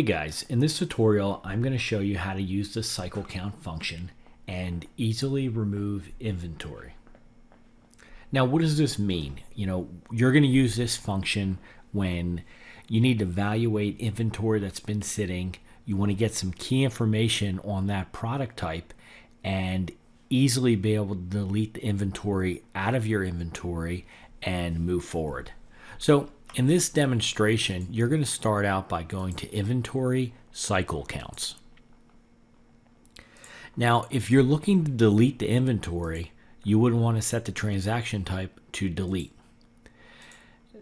Hey guys, in this tutorial I'm going to show you how to use the cycle count function and easily remove inventory. Now what does this mean? You're going to use this function when you need to evaluate inventory that's been sitting. You want to get some key information on that product type and easily be able to delete the inventory out of your inventory and move forward. So in this demonstration, you're going to start out by going to Inventory Cycle Counts. Now, if you're looking to delete the inventory, you would want to set the transaction type to delete.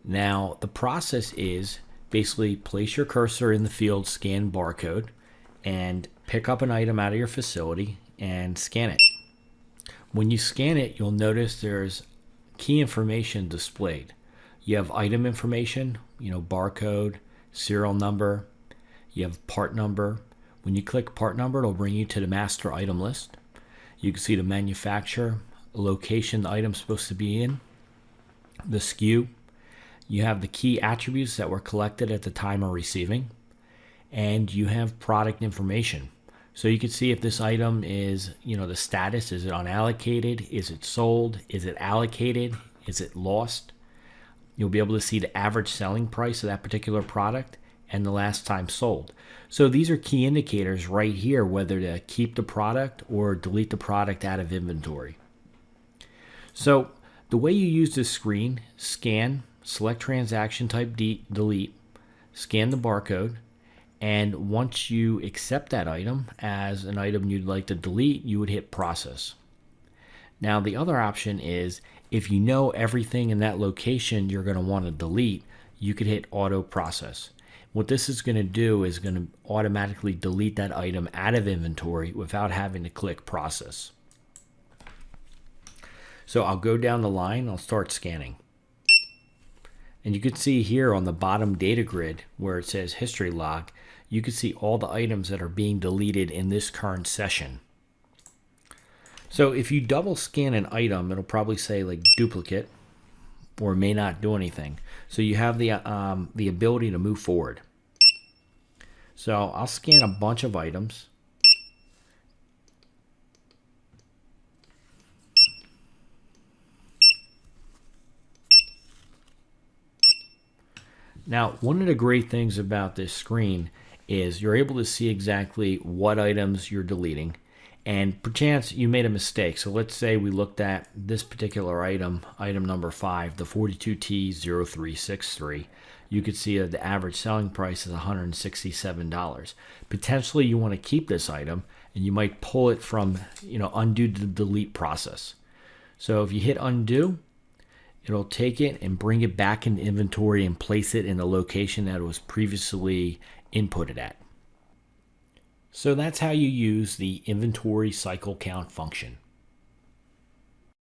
Now, the process is basically place your cursor in the field Scan Barcode and pick up an item out of your facility and scan it. When you scan it, you'll notice there's key information displayed. You have item information, barcode, serial number. You have part number. When you click part number, it'll bring you to the master item list. You can see the manufacturer, location the item's supposed to be in, the SKU. You have the key attributes that were collected at the time of receiving, and you have product information. So you can see if this item is, the status, is it unallocated? Is it sold? Is it allocated? Is it lost? You'll be able to see the average selling price of that particular product and the last time sold. So these are key indicators right here, whether to keep the product or delete the product out of inventory. So the way you use this screen, scan, select transaction type, delete, scan the barcode, and once you accept that item as an item you'd like to delete, you would hit process. Now the other option is, if you know everything in that location you're going to want to delete, you could hit auto process. What this is going to do is going to automatically delete that item out of inventory without having to click process. So I'll go down the line, I'll start scanning. And you can see here on the bottom data grid where it says history log, you can see all the items that are being deleted in this current session. So if you double scan an item, it'll probably say like duplicate or may not do anything. So you have the ability to move forward. So I'll scan a bunch of items. Now, one of the great things about this screen is you're able to see exactly what items you're deleting. And perchance you made a mistake. So let's say we looked at this particular item, item number 5, the 42T0363. You could see that the average selling price is $167. Potentially you want to keep this item and you might pull it from, undo to the delete process. So if you hit undo, it'll take it and bring it back into inventory and place it in the location that it was previously inputted at. So that's how you use the inventory cycle count function.